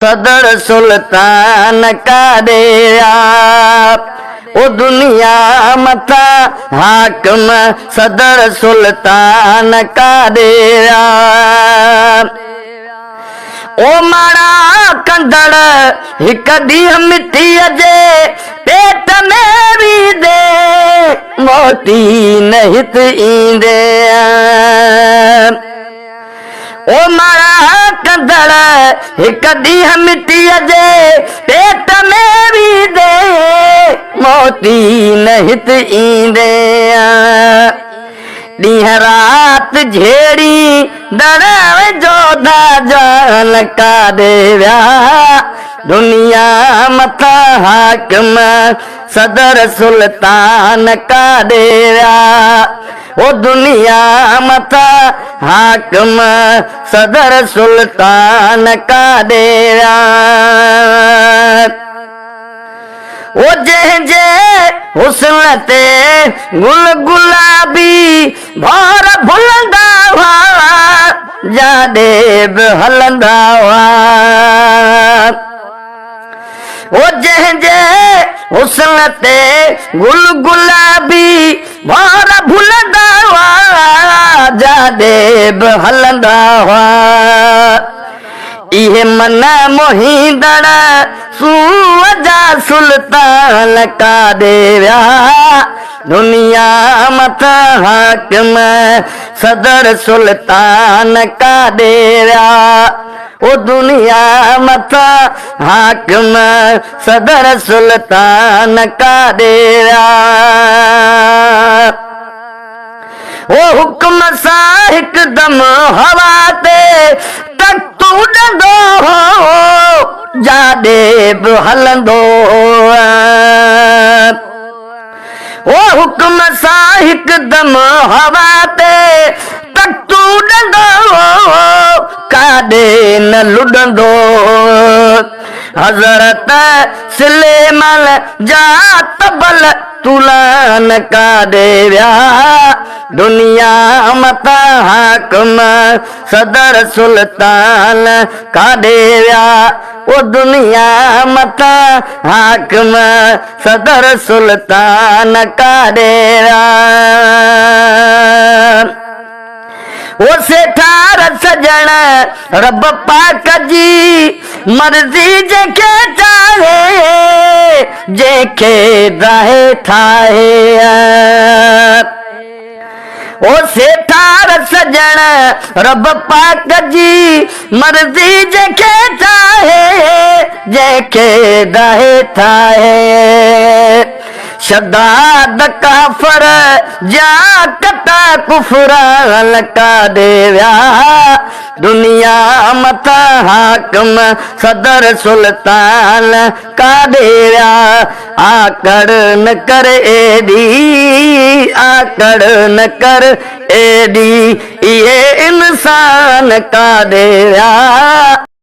सदर सुल्तान का डेरा। ओ दुनिया मथा हाकम सदर सुल्तान का डेरा। ओ माड़ा कंदड़ हिक ॾींहुं मिटी जे पेट में भी दे मोती न हित ईंदे। ओ माड़ा कंदड़ हिक ॾींहुं मिटी जे पेट में भी दे मोती न हित ईंदे। ॾींहुं रात झेड़ी दर जोधा जान का देव्या। दुनिया मथा हाकिम सदर सुल्तान का देव्या। ओ दुनिया मथा हाकिम सदर सुल्तान का देव्या। ओ जंहिंजे हुस्न ते गुल गुलाबी भौर भुलंदा हुआ जाॾे बि हलंदा हुआ। ओ जंहिंजे हुस्न ते गुल गुलाबी भौर भुलंदा हुआ जाॾे बि हलंदा हुआ। इहे मन मोहींदड़ सूअ जा सुल्तान का देव्या। दुनिया मथा हाकिम सदर सुल्तान का देव्या। ओ दुनिया मथा हाकिम सदर सुल्तान का देव्या। ओ हुक्म सां हिकदम हवा ते तख्तू ॾंदो हो जाॾे बि हलंदो। ओ हुक्म सां हिकदम हवा ते तख्तू ॾंदो काॾे न लुॾंदो। हज़रत सुलेमान जा तबल तुलान का देव्या। दुनिया मथा हाकिम सदर सुल्तान का देव्या। ओ दुनिया मथा हाकिम सदर सुल्तान का देव्या। ओ सेठार सजण रब पाक जी मर्ज़ी जंहिंखे चाहे जंहिंखे दाहे ठाहे। ओ सेठार सजण रब पाक जी मर्ज़ी जंहिंखे चाहे जंहिंखे दाहे ठाहे। शदाद काफर जा कता कुफरान का देव्या। दुनिया मथा हाकिम सदर सुल्तान का देव्या। आकड़ न कर एडी आकड़ न कर एडी ये इंसान का देव्या।